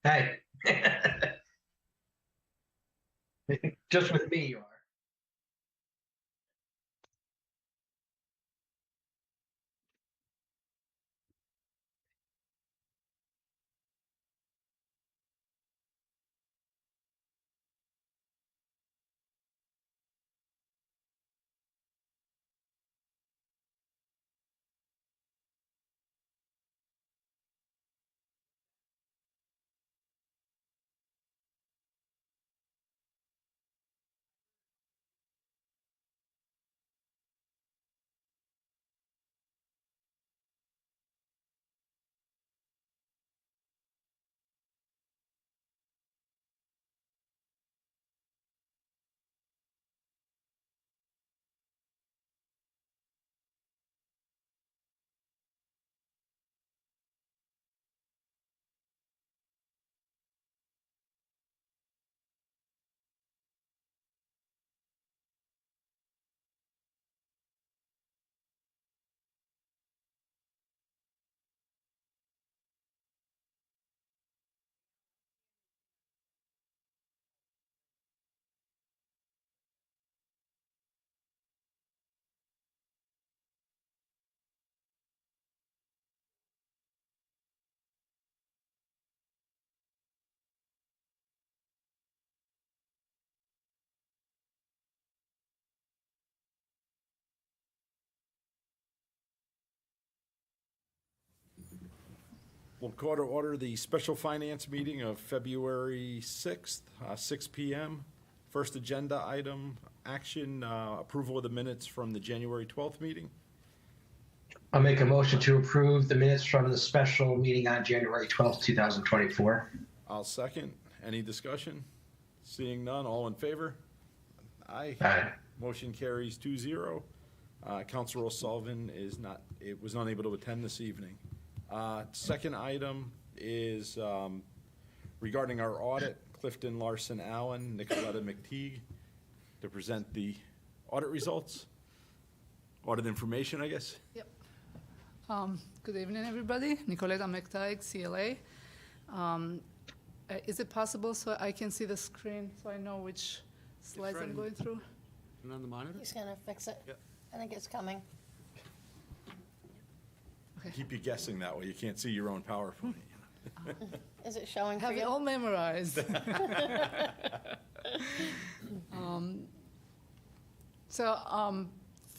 Hey. Just with me, you are. We'll call to order the special finance meeting of February 6th, 6 PM. First agenda item, action, approval of the minutes from the January 12th meeting. I'll make a motion to approve the minutes from the special meeting on January 12th, 2024. I'll second. Any discussion? Seeing none, all in favor? Aye. Aye. Motion carries 2-0. Counselor O'Sullivan was unable to attend this evening. Second item is regarding our audit, Clifton Larson Allen, Nicoletta McTeague, to present the audit results, audit information, I guess. Yep. Good evening, everybody. Nicoletta McTighe, CLA. Is it possible so I can see the screen so I know which slides I'm going through? And on the monitor? He's gonna fix it. Yep. I think it's coming. Keep you guessing that way. You can't see your own PowerPoint. Is it showing for Have it you? all memorized.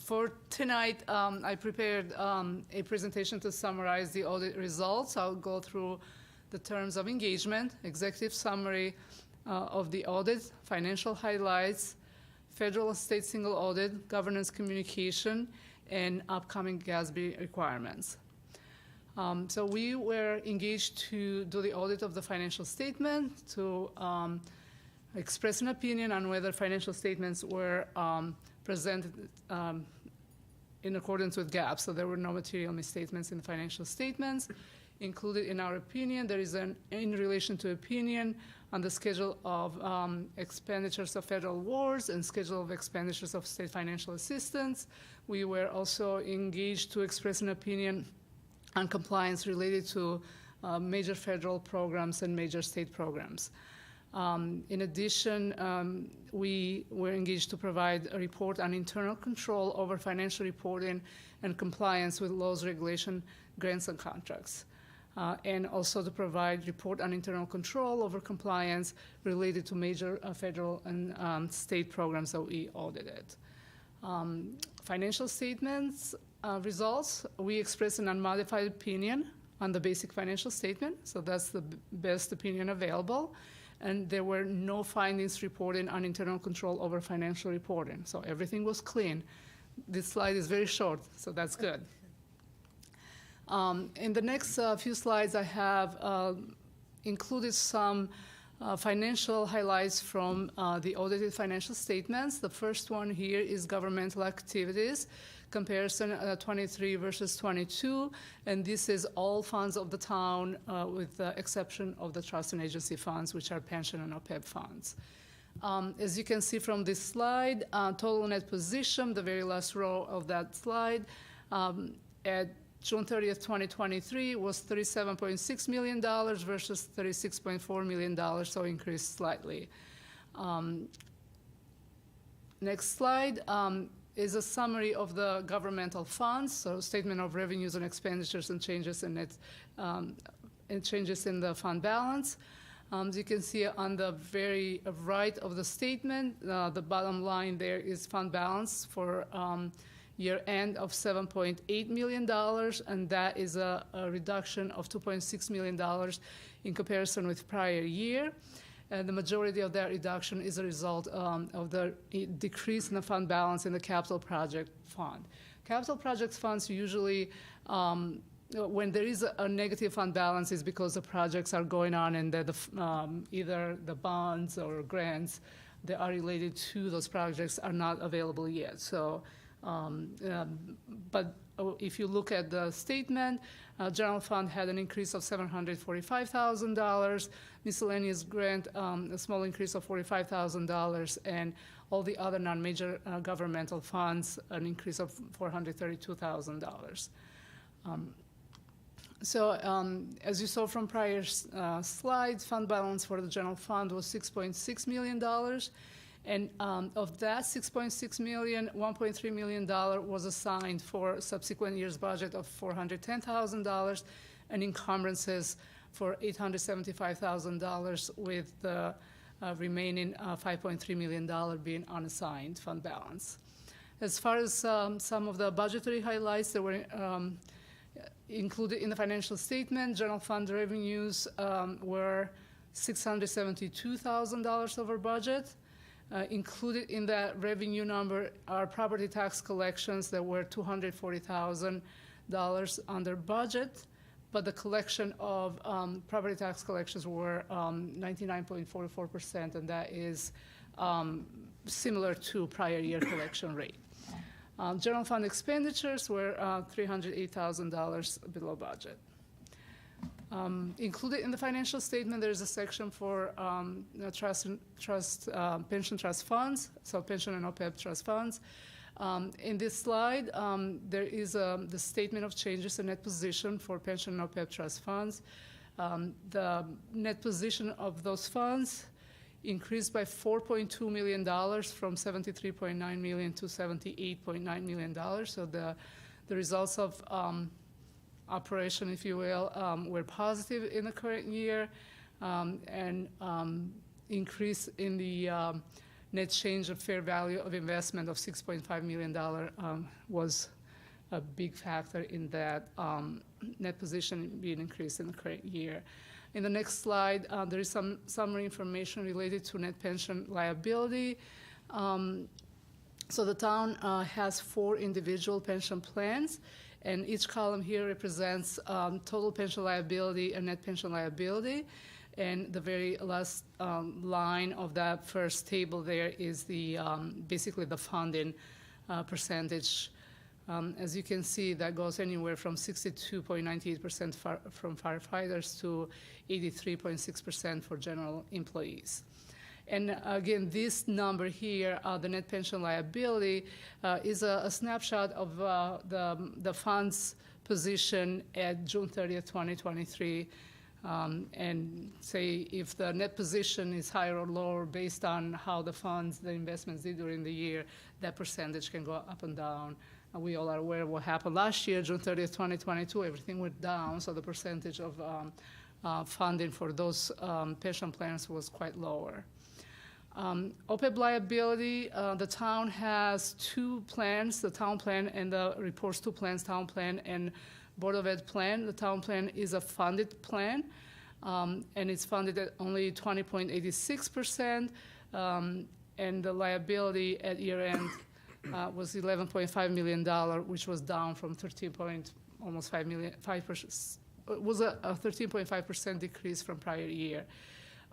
For tonight, I prepared a presentation to summarize the audit results. I'll go through the terms of engagement, executive summary of the audit, financial highlights, federal and state single audit, governance communication, and upcoming GASB requirements. So we were engaged to do the audit of the financial statement, to express an opinion on whether financial statements were presented in accordance with GAAP. So there were no material misstatements in the financial statements. Included in our opinion, there is an in relation to opinion on the schedule of expenditures of federal awards and schedule of expenditures of state financial assistance. We were also engaged to express an opinion on compliance related to major federal programs and major state programs. In addition, we were engaged to provide a report on internal control over financial reporting and compliance with laws, regulation, grants, and contracts. And also to provide report on internal control over compliance related to major federal and state programs that we audited. Financial statements results, we expressed an unmodified opinion on the basic financial statement, so that's the best opinion available. And there were no findings reported on internal control over financial reporting, so everything was clean. This slide is very short, so that's good. In the next few slides, I have included some financial highlights from the audited financial statements. The first one here is governmental activities, comparison 23 versus 22, and this is all funds of the town with the exception of the trust and agency funds, which are pension and OPEB funds. As you can see from this slide, total net position, the very last row of that slide, at June 30th, 2023 was $37.6 million versus $36.4 million, so increased slightly. Next slide is a summary of the governmental funds, so statement of revenues and expenditures and changes in it, and changes in the fund balance. As you can see on the very right of the statement, the bottom line there is fund balance for year end of $7.8 million, and that is a reduction of $2.6 million in comparison with prior year. And the majority of that reduction is a result of the decrease in the fund balance in the capital project fund. Capital project funds usually, when there is a negative fund balance, is because the projects are going on and that either the bonds or grants that are related to those projects are not available yet. So, but if you look at the statement, general fund had an increase of $745,000, miscellaneous grant, a small increase of $45,000, and all the other non-major governmental funds, an increase of $432,000. So as you saw from prior slides, fund balance for the general fund was $6.6 million. And of that $6.6 million, $1.3 million was assigned for subsequent year's budget of $410,000 and encumbrances for $875,000, with the remaining $5.3 million being unassigned fund balance. As far as some of the budgetary highlights that were included in the financial statement, general fund revenues were $672,000 over budget. Included in that revenue number are property tax collections that were $240,000 under budget, but the collection of property tax collections were 99.44%, and that is similar to prior year collection rate. General fund expenditures were $308,000 below budget. Included in the financial statement, there's a section for pension trust funds, so pension and OPEB trust funds. In this slide, there is the statement of changes in net position for pension and OPEB trust funds. The net position of those funds increased by $4.2 million from $73.9 million to $78.9 million. So the results of operation, if you will, were positive in the current year, and increase in the net change of fair value of investment of $6.5 million was a big factor in that net position being increased in the current year. In the next slide, there is some summary information related to net pension liability. So the town has 4 individual pension plans, and each column here represents total pension liability and net pension liability. And the very last line of that first table there is the basically the funding percentage. As you can see, that goes anywhere from 62.98% from firefighters to 83.6% for general employees. And again, this number here, the net pension liability, is a snapshot of the fund's position at June 30th, 2023. And say if the net position is higher or lower based on how the investments did during the year, that percentage can go up and down. We all are aware of what happened last year, June 30th, 2022, everything went down, so the percentage of funding for those pension plans was quite lower. OPEB liability, the town has 2 plans, the town plan and the reports 2 plans, town plan and Board of Ed plan. The town plan is a funded plan, and it's funded at only 20.86%, and the liability at year end was $11.5 million, which was down from 13.5 million, 5%. It was a 13.5% decrease from prior year.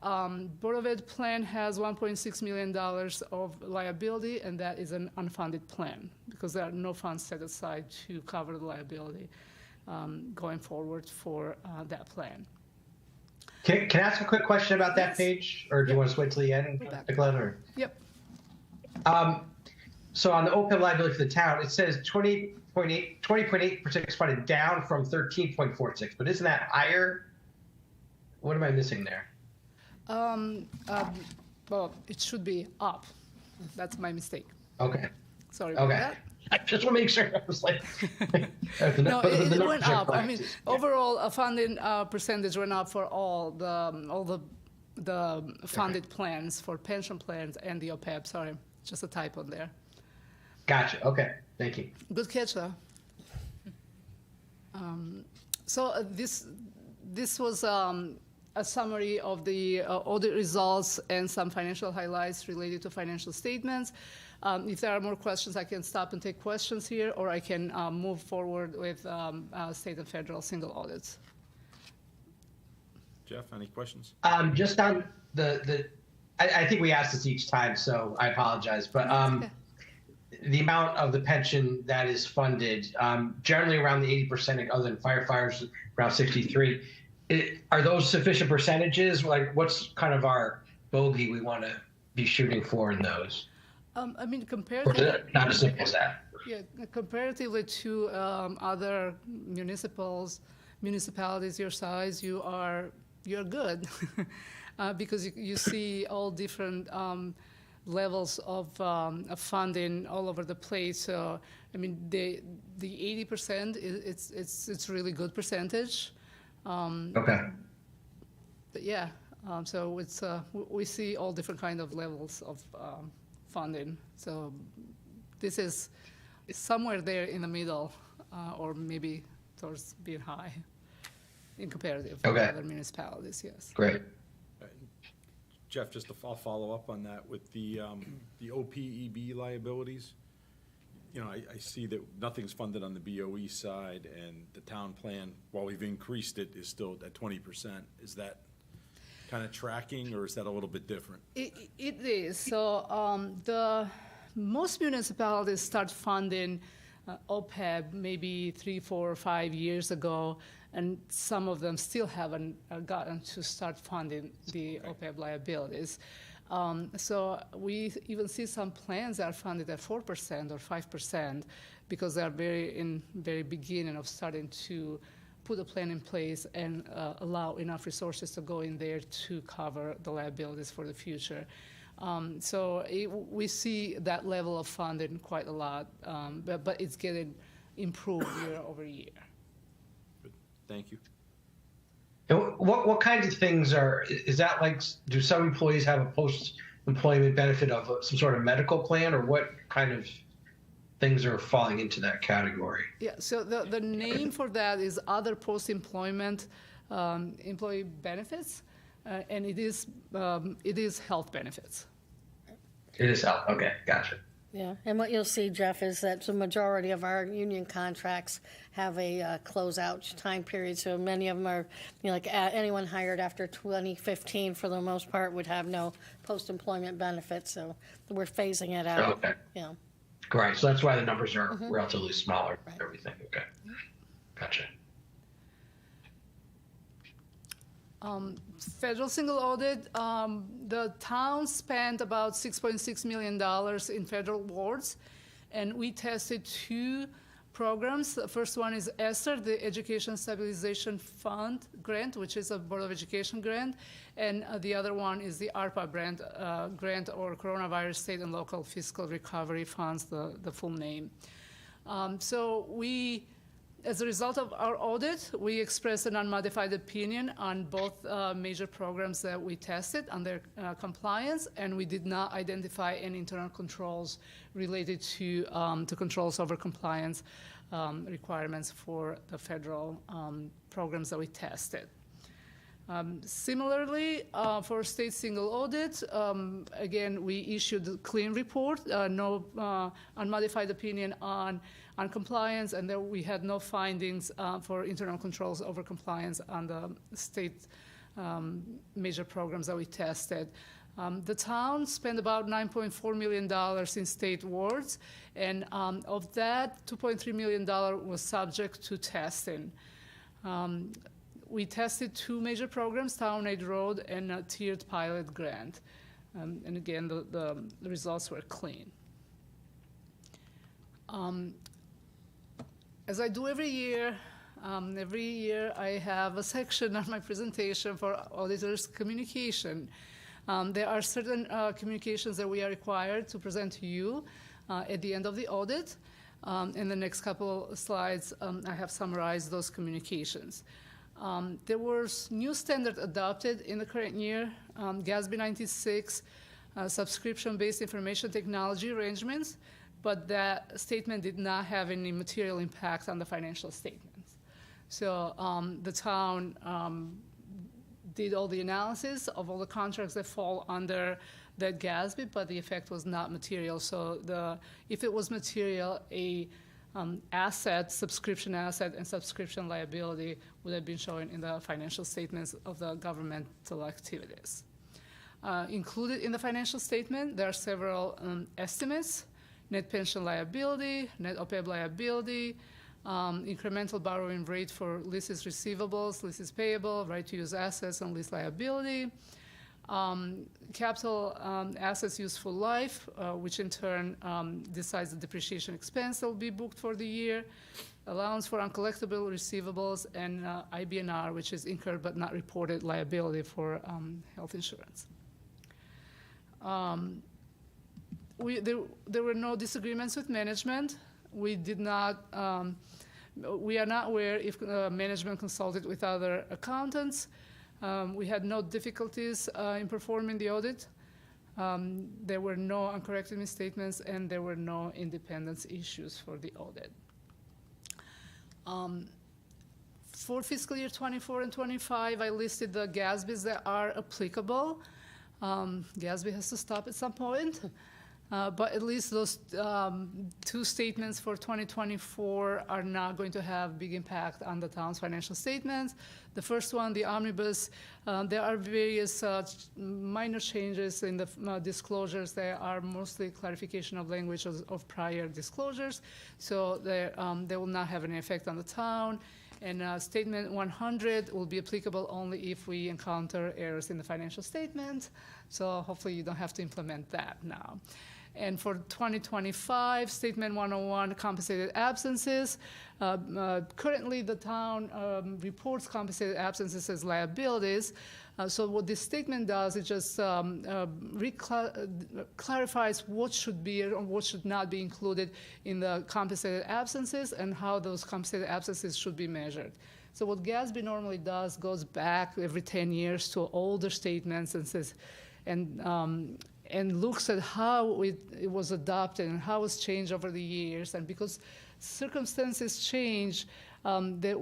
Board of Ed plan has $1.6 million of liability, and that is an unfunded plan because there are no funds set aside to cover the liability going forward for that plan. Can I ask a quick question about that Yes. page, or do you want to wait till the end, Glenn? Or? Yep. So on the OPEB liability for the town, it says 20.8% funded, down from 13.46, but isn't that higher? What am I missing there? Well, it should be up. That's my mistake. Okay. Sorry about Okay. that. I just want to make sure. I was like, No, it numbers went are up. I correct. mean, Yeah. overall, funding percentage went up for all the funded plans, for pension plans and the OPEB. Sorry, just a typo there. Gotcha. Okay. Thank you. Good catch, though. This was a summary of the audit results and some financial highlights related to financial statements. If there are more questions, I can stop and take questions here, or I can move forward with state and federal single audits. Jeff, any questions? Just on I think we asked this each time, so I apologize, but Okay. the amount of the pension that is funded, generally around the 80%, other than firefighters, around 63. Are those sufficient percentages? Like, what's kind of our bogey we want to be shooting for in those? I mean, Or is comparatively, it not as simple as that? yeah, comparatively to other municipalities your size, you're good because you see all different levels of funding all over the place. So, I mean, the 80% it's really good percentage. Okay. But yeah, so it's we see all different kind of levels of funding. So this is somewhere there in the middle, or maybe towards being high in comparative to Okay. other municipalities. Yes. Great. Jeff, just to follow up on that with the OPEB liabilities. You know, I see that nothing's funded on the BOE side, and the town plan, while we've increased it, is still at 20%. Is that kind of tracking, or is that a little bit different? It is. So the most municipalities start funding OPEB maybe 3, 4, or 5 years ago, and some of them still haven't gotten to start funding the OPEB liabilities. So we even see some plans that are funded at 4% or 5% because they are very beginning of starting to put a plan in place and allow enough resources to go in there to cover the liabilities for the future. So we see that level of funding quite a lot, but it's getting improved year over year. Good. Thank you. And what kinds of things is that like, do some employees have a post-employment benefit of some sort of medical plan, or what kind of things are falling into that category? Yeah, so the name for that is other post-employment employee benefits, and it is health benefits. It is health. Okay, gotcha. Yeah, and what you'll see, Jeff, is that the majority of our union contracts have a closeout time period. So many of them are, like anyone hired after 2015, for the most part, would have no post-employment benefits. So we're phasing it out. Okay. Yeah. Great. So that's why the numbers are relatively smaller. Right. Everything. Okay. Gotcha. Federal single audit, the town spent about $6.6 million in federal awards, and we tested 2 programs. The first one is ESSER, the Education Stabilization Fund grant, which is a Board of Education grant, and the other one is the ARPA grant, or Coronavirus State and Local Fiscal Recovery Funds, the full name. So we, as a result of our audit, we expressed an unmodified opinion on both major programs that we tested on their compliance, and we did not identify any internal controls related to controls over compliance requirements for the federal programs that we tested. Similarly, for state single audit, again, we issued a clean report, no unmodified opinion on compliance, and there we had no findings for internal controls over compliance on the state major programs that we tested. The town spent about $9.4 million in state awards, and of that, $2.3 million was subject to testing. We tested 2 major programs, Town Aid Road and a tiered pilot grant. And again, the results were clean. As I do every year I have a section on my presentation for auditors' communication. There are certain communications that we are required to present to you at the end of the audit. In the next couple slides, I have summarized those communications. There was new standard adopted in the current year, GASB 96, subscription-based information technology arrangements, but that statement did not have any material impact on the financial statements. So the town did all the analysis of all the contracts that fall under that GASB, but the effect was not material. So if it was material, asset, subscription asset, and subscription liability would have been shown in the financial statements of the governmental activities. Included in the financial statement, there are several estimates: net pension liability, net OPEB liability, incremental borrowing rate for leases receivables, leases payable, right to use assets, and lease liability, capital assets useful life, which in turn decides the depreciation expense that will be booked for the year, allowance for uncollectible receivables, and IBNR, which is incurred but not reported liability for health insurance. There were no disagreements with management. We are not aware if management consulted with other accountants. We had no difficulties in performing the audit. There were no uncorrected misstatements, and there were no independence issues for the audit. For fiscal year 24 and 25, I listed the GASBs that are applicable. GASB has to stop at some point. But at least those two statements for 2024 are not going to have big impact on the town's financial statements. The first one, the omnibus, there are various minor changes in the disclosures. There are mostly clarification of language of prior disclosures, so they will not have any effect on the town. And statement 100 will be applicable only if we encounter errors in the financial statement. So hopefully you don't have to implement that now. And for 2025, Statement 101, compensated absences. Currently, the town reports compensated absences as liabilities. So what this statement does, it just clarifies what should be or what should not be included in the compensated absences and how those compensated absences should be measured. So what GASB normally does goes back every 10 years to older statements and says, and looks at how it was adopted and how it's changed over the years. And because circumstances change, they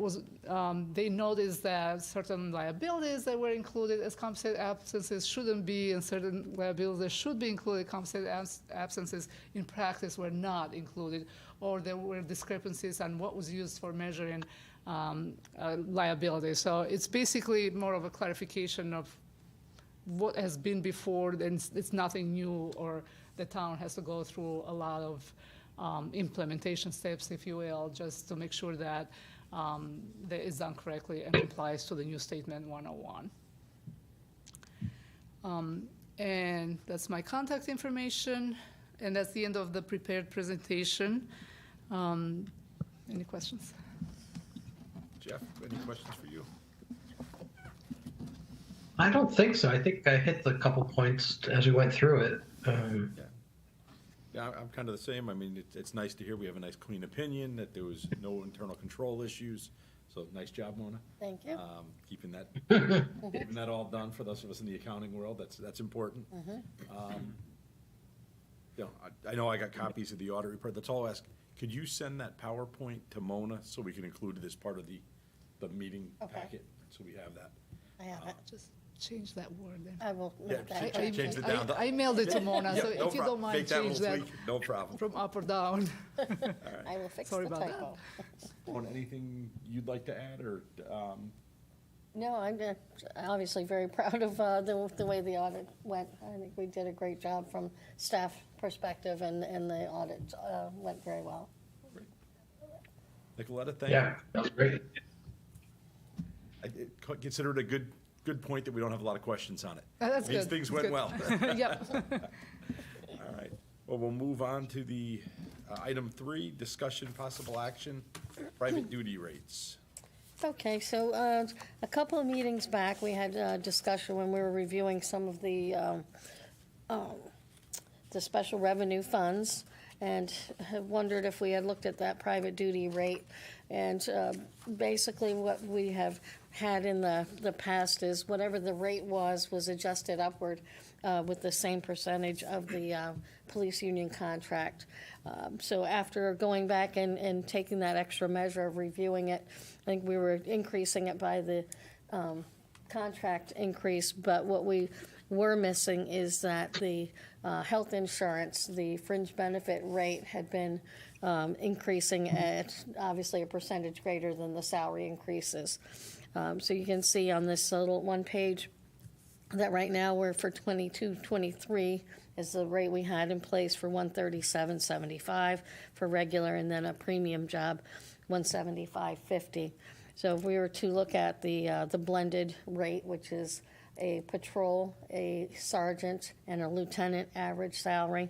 noticed that certain liabilities that were included as compensated absences shouldn't be, and certain liabilities that should be included compensated absences in practice were not included, or there were discrepancies on what was used for measuring liability. So it's basically more of a clarification of what has been before, and it's nothing new, or the town has to go through a lot of implementation steps, if you will, just to make sure that that is done correctly and complies to the new Statement 101. And that's my contact information, and that's the end of the prepared presentation. Any questions? Jeff, any questions for you? I don't think so. I think I hit the couple points as we went through it. Yeah, I'm kind of the same. I mean, it's nice to hear we have a nice clean opinion, that there was no internal control issues. So nice job, Mona. Thank you. Keeping that all done for those of us in the accounting world. That's important. I know I got copies of the audit report. That's all I ask. Could you send that PowerPoint to Mona so we can include it as part of the meeting packet? So we have that. I have it. Just change that word then. I will Yeah, note that. change it down. I mailed it to Mona, so no if you don't problem. mind, Make that change little that tweak. No problem. from up or down. I will fix Sorry the about typo. Mona, anything you'd like to add, or No, I'm obviously very proud of the way the audit went. I think we did a great job from staff perspective, and the audit went very well. Nicoletta, thank you. Yeah, that was great. I consider it a good point that we don't have a lot of questions on it. That's Means good. things That's went good. well. Yep. All right. Well, we'll move on to the item 3, discussion possible action, private duty rates. Okay, so a couple of meetings back, we had a discussion when we were reviewing some of the special revenue funds, and have wondered if we had looked at that private duty rate. And basically what we have had in the past is whatever the rate was adjusted upward with the same percentage of the police union contract. So after going back and taking that extra measure of reviewing it, I think we were increasing it by the contract increase, but what we were missing is that the health insurance, the fringe benefit rate had been increasing at obviously a percentage greater than the salary increases. So you can see on this little one page that right now we're for 22-23 is the rate we had in place for 137.75 for regular, and then a premium job 175.50. So if we were to look at the blended rate, which is a patrol, a sergeant, and a lieutenant average salary,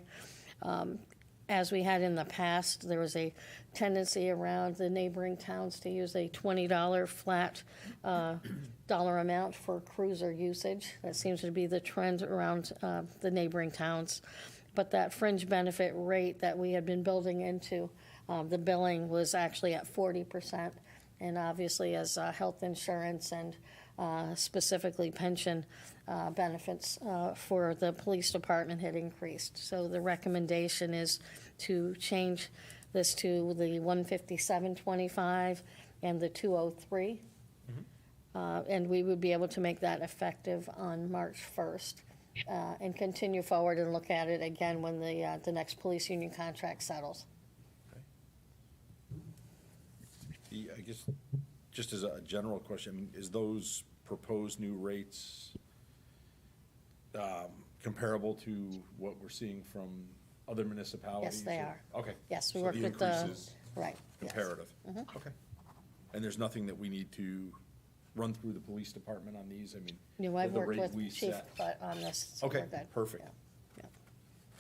as we had in the past, there was a tendency around the neighboring towns to use a $20 flat dollar amount for cruiser usage. That seems to be the trend around the neighboring towns. But that fringe benefit rate that we had been building into the billing was actually at 40%. And obviously, as health insurance and specifically pension benefits for the police department had increased. So the recommendation is to change this to the 157.25 and the 203. And we would be able to make that effective on March 1st and continue forward and look at it again when the next police union contract settles. I guess, just as a general question, I mean, is those proposed new rates comparable to what we're seeing from other municipalities? Yes, they are. Okay. Yes, we So worked with increase the, is right. yes. comparative? Okay. And there's nothing that we need to run through the police department on these? I mean, You know, I've the worked rate with we Chief set. Butt on this. So Okay, we're good. perfect. Yeah.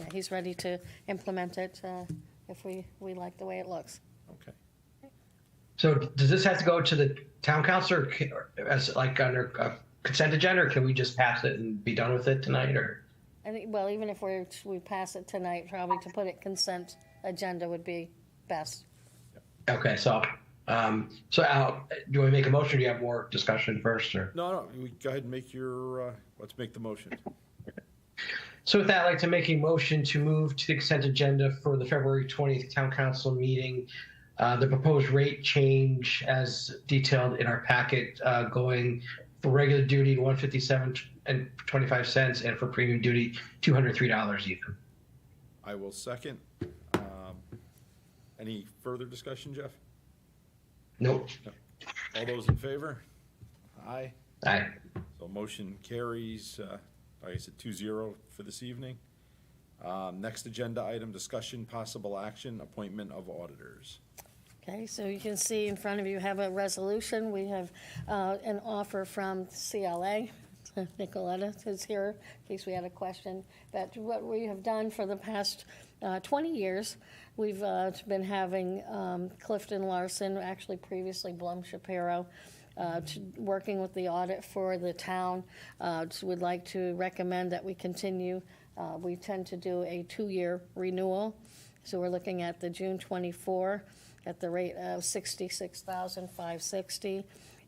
Yeah, he's ready to implement it if we like the way it looks. Okay. So does this have to go to the town council or as like under consent agenda, or can we just pass it and be done with it tonight, or? I think, well, even if we pass it tonight, probably to put it consent agenda would be best. Okay, so Al, do you want to make a motion, or do you have more discussion first, or? No, we go ahead and make your, let's make the motion. So with that, I'd like to make a motion to move to the consent agenda for the February 20th town council meeting. The proposed rate change as detailed in our packet, going for regular duty to $157.25 and for premium duty $203 even. I will second. Any further discussion, Jeff? Nope. All those in favor? Aye. Aye. So motion carries, like I said, 2-0 for this evening. Next agenda item, discussion possible action, appointment of auditors. Okay, so you can see in front of you have a resolution. We have an offer from CLA. Nicoletta is here in case we had a question. But what we have done for the past 20 years, we've been having Clifton Larson, actually previously Blum Shapiro, working with the audit for the town. Would like to recommend that we continue. We tend to do a 2-year renewal. So we're looking at the June 24 at the rate of $66,560,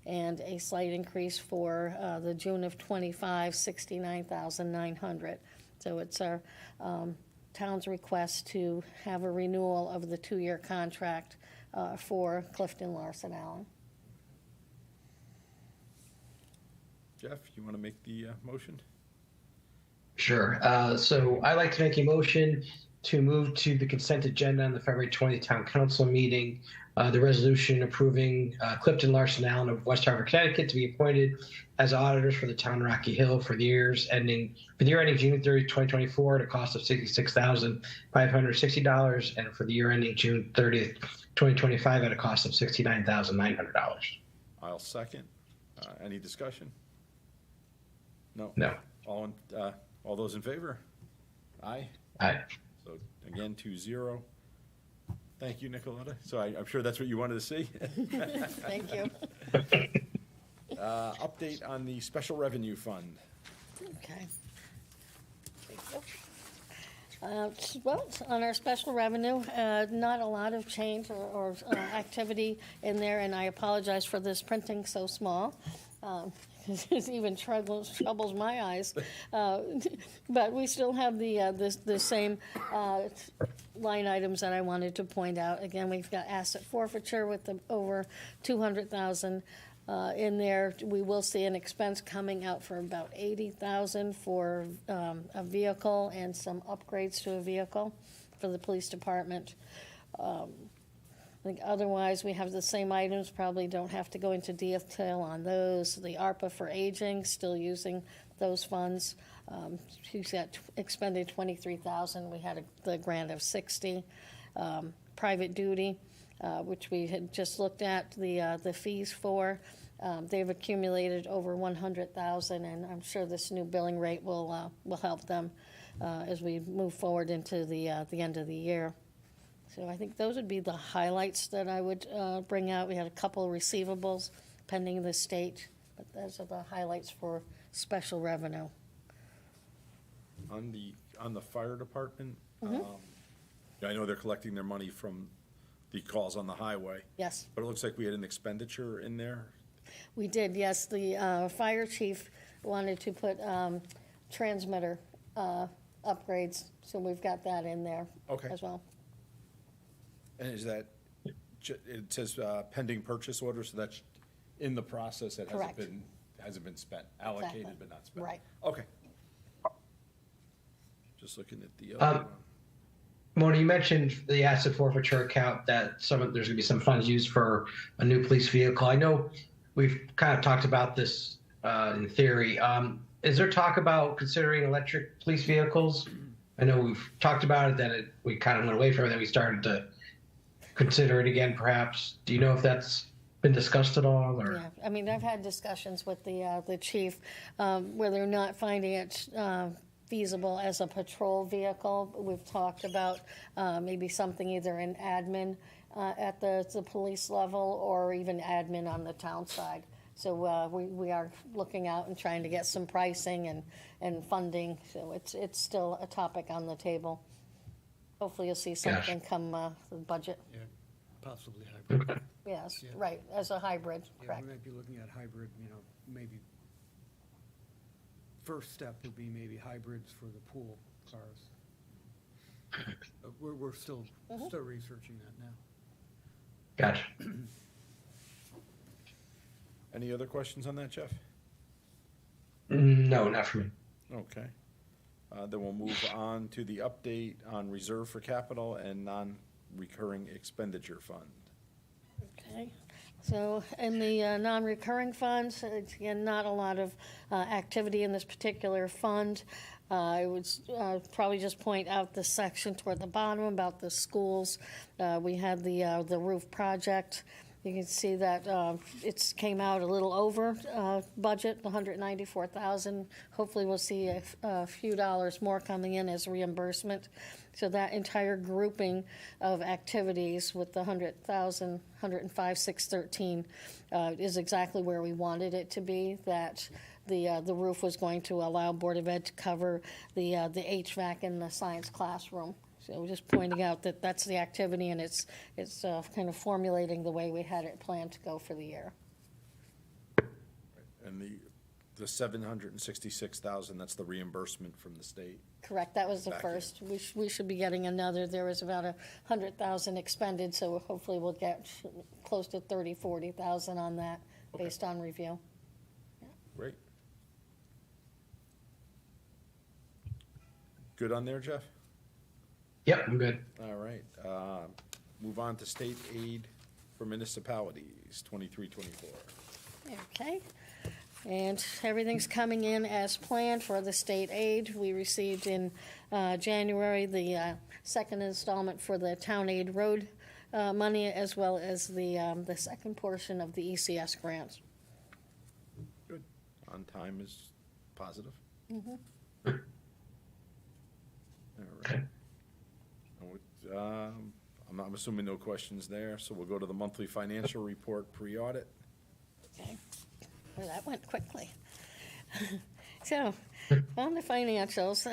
and a slight increase for the June of 25, $69,900. So it's our town's request to have a renewal of the 2-year contract for Clifton Larson Allen. Jeff, you want to make the motion? Sure. So I'd like to make a motion to move to the consent agenda on the February 20th town council meeting, the resolution approving Clifton Larson Allen of West Hartford, Connecticut to be appointed as auditors for the town of Rocky Hill for the year ending June 30, 2024 at a cost of $66,560, and for the year ending June 30th, 2025 at a cost of $69,900. I'll second. Any discussion? No? No. All those in favor? Aye. Aye. So again, 2-0. Thank you, Nicoletta. So I'm sure that's what you wanted to see. Thank you. Update on the special revenue fund. Okay. Well, on our special revenue, not a lot of change or activity in there, and I apologize for this printing so small. It even troubles my eyes. But we still have the same line items that I wanted to point out. Again, we've got asset forfeiture with over 200,000 in there. We will see an expense coming out for about 80,000 for a vehicle and some upgrades to a vehicle for the police department. I think otherwise, we have the same items, probably don't have to go into detail on those. The ARPA for aging, still using those funds. She's got expended 23,000. We had the grant of 60. Private duty, which we had just looked at the fees for. They've accumulated over 100,000, and I'm sure this new billing rate will help them as we move forward into the end of the year. So I think those would be the highlights that I would bring out. We had a couple of receivables pending the state, but those are the highlights for special revenue. On the fire department, I know they're collecting their money from the calls on the highway, Yes, but it looks like we had an expenditure in there. we did. Yes, the fire chief wanted to put transmitter upgrades, so we've got that in there Okay. as well. And is that, it says pending purchase order, so that's in the process, it Correct. hasn't been spent, allocated Exactly. but not spent? Right. Okay. Just looking at the other one. Mona, you mentioned the asset forfeiture account that there's going to be some funds used for a new police vehicle. I know we've kind of talked about this in theory. Is there talk about considering electric police vehicles? I know we've talked about it, then we kind of went away from it, then we started to consider it again, perhaps. Do you know if that's been discussed at all? Or? Yeah, I mean, I've had discussions with the chief where they're not finding it feasible as a patrol vehicle. We've talked about maybe something either in admin at the police level or even admin on the town side. So we are looking out and trying to get some pricing and funding. So it's still a topic on the table. Hopefully you'll see something come the budget. Yeah, possibly hybrid. Yes, Yeah. right, as a hybrid, Yeah, correct. we might be looking at hybrid, maybe. First step would be maybe hybrids for the pool cars. We're still researching that now. Gotcha. Any other questions on that, Jeff? No, not for me. Okay. Then we'll move on to the update on reserve for capital and non-recurring expenditure fund. Okay, so in the non-recurring funds, it's, again, not a lot of activity in this particular fund. I would probably just point out the section toward the bottom about the schools. We had the roof project. You can see that it came out a little over budget, 194,000. Hopefully we'll see a few dollars more coming in as reimbursement. So that entire grouping of activities with the 100,000, 105,613 is exactly where we wanted it to be. That the roof was going to allow Board of Ed to cover the HVAC in the science classroom. So we're just pointing out that that's the activity, and it's kind of formulating the way we had it planned to go for the year. And the 766,000, that's the reimbursement from the state. Correct, that was the Back in. first. We should be getting another. There was about 100,000 expended, so hopefully we'll get close to 40,000 on that based on review. Great. Good on there, Jeff? Yep, I'm good. All right. Move on to state aid for municipalities, 23-24. Okay, and everything's coming in as planned for the state aid. We received in January the second installment for the town aid road money, as well as the second portion of the ECS grant. Good. On time is positive. All right. I'm assuming no questions there, so we'll go to the monthly financial report pre-audit. Okay. Well, that went quickly. So, on the financials,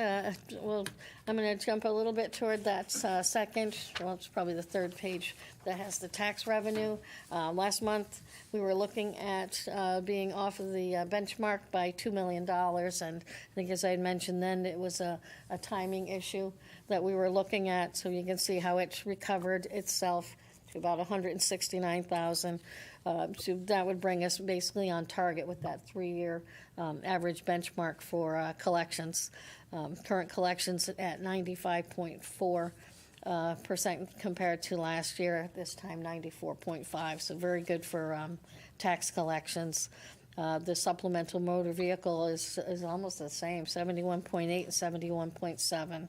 well, I'm going to jump a little bit toward that second, well, it's probably the third page that has the tax revenue. Last month, we were looking at being off of the benchmark by $2 million, and I think as I had mentioned then, it was a timing issue that we were looking at, so you can see how it recovered itself to about 169,000. So that would bring us basically on target with that 3-year average benchmark for collections. Current collections at 95.4% compared to last year, at this time 94.5%. So very good for tax collections. The supplemental motor vehicle is almost the same, 71.8 and 71.7.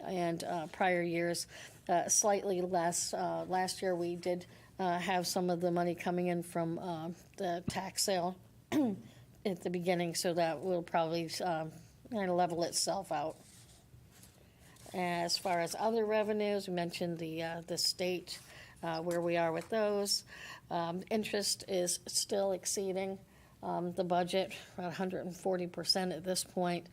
And prior years, slightly less. Last year, we did have some of the money coming in from the tax sale at the beginning, so that will probably kind of level itself out. As far as other revenues, we mentioned the state, where we are with those. Interest is still exceeding the budget, about 140% at this point.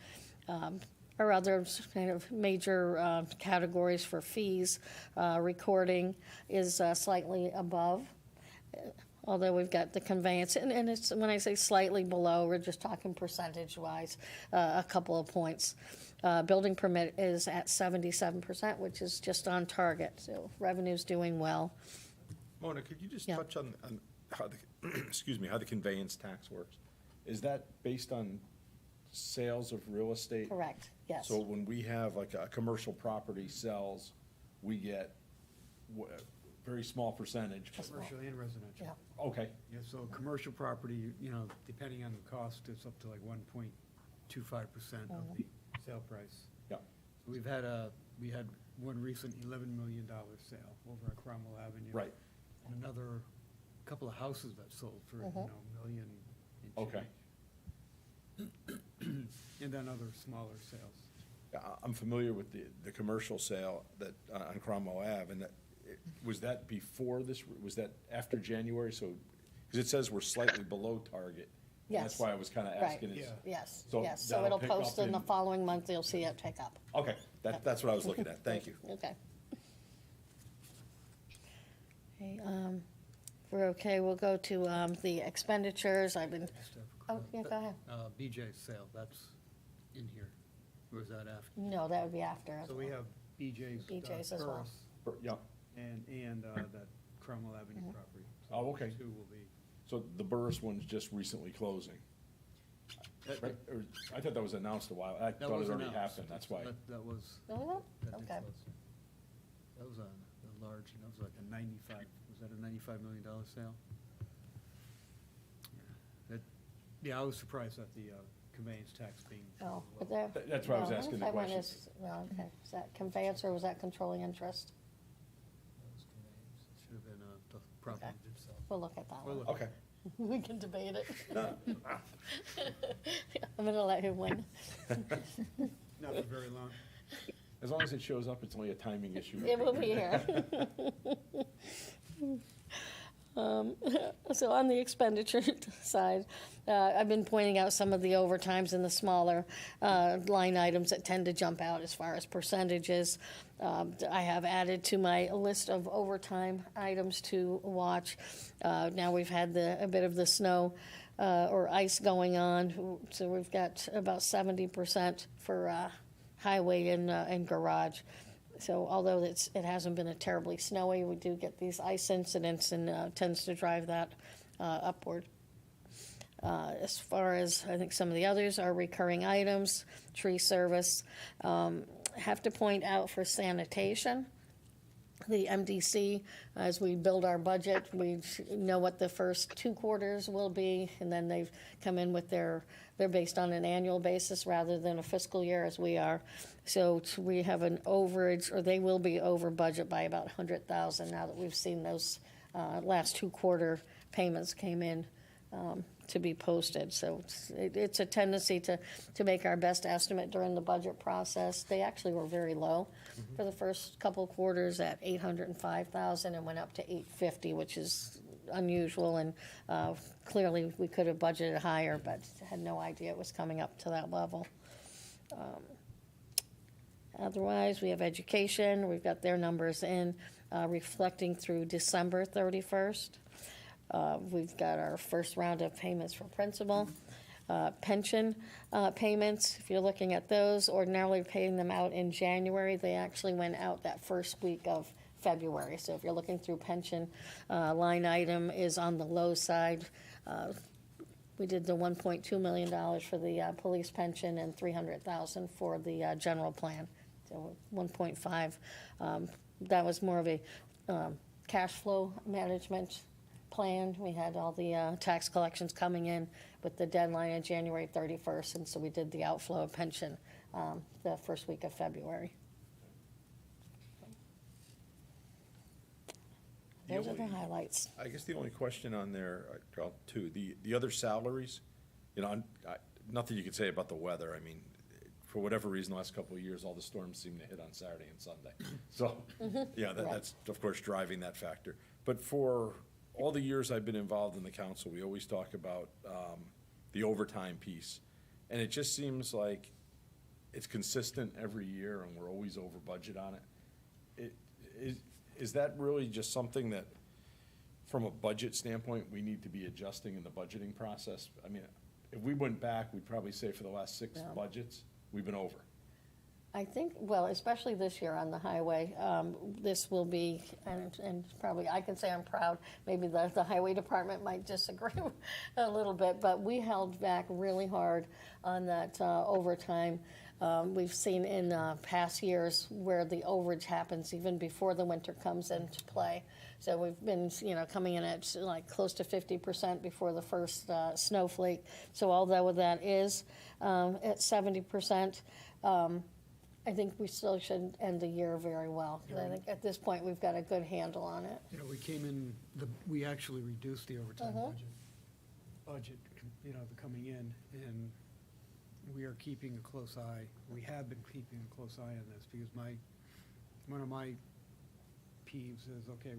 Our other kind of major categories for fees, recording is slightly above, although we've got the conveyance, and it's, when I say slightly below, we're just talking percentage-wise, a couple of points. Building permit is at 77%, which is just on target, so revenue's doing well. Mona, could you just Yeah. touch on how the, excuse me, how the conveyance tax works? Is that based on sales of real estate? Correct, yes. So when we have like a commercial property sells, we get a very small percentage. Commercial and residential. Yeah. Okay, Yeah, so commercial property, you know, depending on the cost, it's up to like 1.25% of the sale price. yeah, We had one recent $11 million sale over at Cromwell Avenue. right, And another couple of houses that sold for, $1 million and okay. change. And then other smaller sales. Yeah, I'm familiar with the commercial sale that, on Cromwell Ave, and that, was that before this, was that after January? So, because it says we're slightly below target. and Yes. That's why I was kind of Right. asking. is- Yeah. Yes, So yes, so that'll it'll pick post up in the in- following month, you'll see it pick up. Okay, that's what I was looking at, thank you. Okay. Okay, we're okay, we'll go to the expenditures, I've been, Just have- oh, yeah, go ahead. BJ's sale, that's in here. Or is that after? No, that would be after. as So we well. have BJ's. BJ's as well. Paris Yeah, And that Cromwell Avenue property. So Oh, okay. those two will be. so the Burris one's just recently closing. Right, or, I thought that was announced a while, I That thought was it already announced. happened, that's why. That was, Oh, that did okay. close. That was a large, that was like a 95, was that a $95 million sale? Yeah, I was surprised at the conveyance tax being. Oh, so but low. there. That's why I was no, asking the 95 question. is- No, okay, is that conveyance or was that controlling interest? That was conveyance. It should have been the property Okay. did sell. We'll look at that We'll one. look. Okay, We can debate it. I'm gonna let him win. Not for very long. as long as it shows up, it's only a timing issue. It will be here. So on the expenditure side, I've been pointing out some of the overtimes and the smaller line items that tend to jump out as far as percentages. I have added to my list of overtime items to watch. Now we've had a bit of the snow or ice going on, so we've got about 70% for highway and garage. So although it hasn't been a terribly snowy, we do get these ice incidents and tends to drive that upward. As far as, I think some of the others are recurring items, tree service. Have to point out for sanitation, the MDC, as we build our budget, we know what the first 2 quarters will be, and then they've come in with they're based on an annual basis rather than a fiscal year as we are. So we have an overage, or they will be over budget by about 100,000 now that we've seen those last 2 quarter payments came in to be posted. So it's a tendency to make our best estimate during the budget process. They actually were very low for the first couple quarters at 805,000 and went up to 850, which is unusual, and clearly we could have budgeted higher, but had no idea it was coming up to that level. Otherwise, we have education. We've got their numbers in, reflecting through December 31st. We've got our first round of payments for principal. Pension payments, if you're looking at those, ordinarily paying them out in January. They actually went out that first week of February. So if you're looking through pension, line item is on the low side. We did the $1.2 million for the police pension and $300,000 for the general plan. So 1.5. That was more of a cash flow management plan. We had all the tax collections coming in with the deadline of January 31st, and so we did the outflow of pension the first week of February. Those are the highlights. I guess the only question on there, too, the other salaries, nothing you could say about the weather. I mean, for whatever reason, the last couple of years, all the storms seem to hit on Saturday and Sunday. So, that's, of course, driving that factor. But for all the years I've been involved in the council, we always talk about the overtime piece. And it just seems like it's consistent every year, and we're always over budget on it. Is that really just something that, from a budget standpoint, we need to be adjusting in the budgeting process? I mean, if we went back, we'd probably say for the last 6 budgets, we've been over. I think, well, especially this year on the highway, this will be, and probably I can say I'm proud, maybe the highway department might disagree a little bit, but we held back really hard on that overtime. We've seen in past years where the overage happens even before the winter comes into play. So we've been, coming in at like close to 50% before the first snowflake. So although that is at 70%, I think we still should end the year very well. I think at this point, we've got a good handle on it. We came in, we actually reduced the overtime budget, the coming in, and we are keeping a close eye. We have been keeping a close eye on this, because one of my peeves is, okay,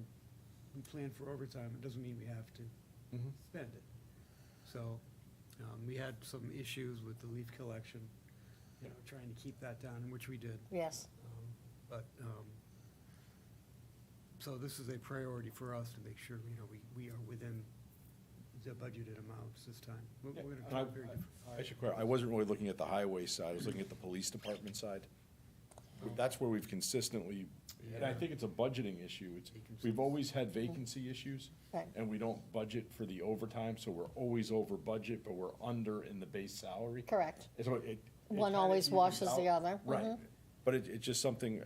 we plan for overtime, it doesn't mean we have to spend it. So, we had some issues with the leaf collection, trying to keep that down, which we did. Yes. So this is a priority for us to make sure, we are within the budgeted amounts this time. We're gonna try very different. I should clarify, I wasn't really looking at the highway side, I was looking at the police department side. That's where we've consistently, and I think it's a budgeting issue. We've always had vacancy issues, Right. and we don't budget for the overtime, so we're always over budget, but we're under in the base salary. Correct. And so it One kinda always evens washes out. the other. Right. But it's just something,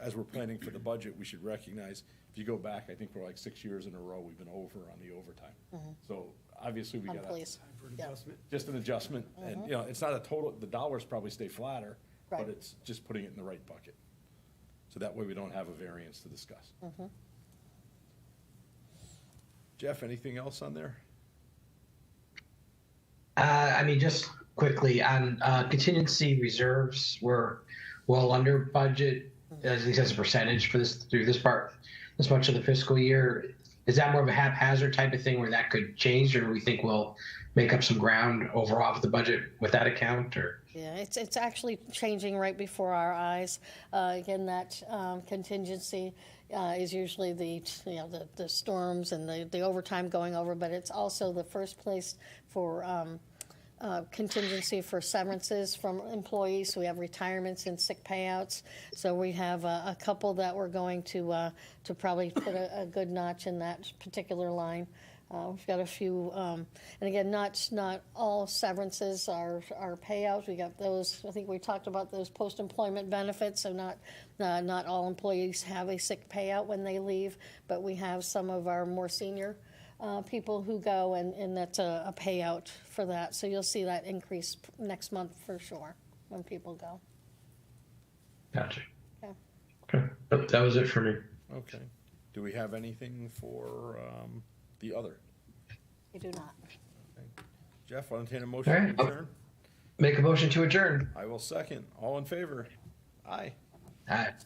as we're planning for the budget, we should recognize, if you go back, I think for like 6 years in a row, we've been over on the overtime. So obviously we On got police. Time for an Yeah. adjustment. just an adjustment, and, it's not a total, the dollars probably stay flatter, Right. but it's just putting it in the right bucket. So that way we don't have a variance to discuss. Jeff, anything else on there? Just quickly on contingency reserves, we're well under budget, at least as a percentage through this much of the fiscal year. Is that more of a haphazard type of thing where that could change, or do we think we'll make up some ground overall with the budget with that account, or? Yeah, it's actually changing right before our eyes. Again, that contingency is usually the storms and the overtime going over, but it's also the first place for contingency for severances from employees. So we have retirements and sick payouts. So we have a couple that we're going to probably put a good notch in that particular line. We've got a few, and again, not all severances are payouts. We got those. I think we talked about those post-employment benefits. So not all employees have a sick payout when they leave, but we have some of our more senior people who go, and that's a payout for that. So you'll see that increase next month for sure when people go. Gotcha. Okay. Okay. That was it for me. Okay. Do we have anything for the other? You do not. Okay. Jeff, I'll entertain a motion All to right. adjourn. Make a motion to adjourn. I will second. All in favor? Aye. All right.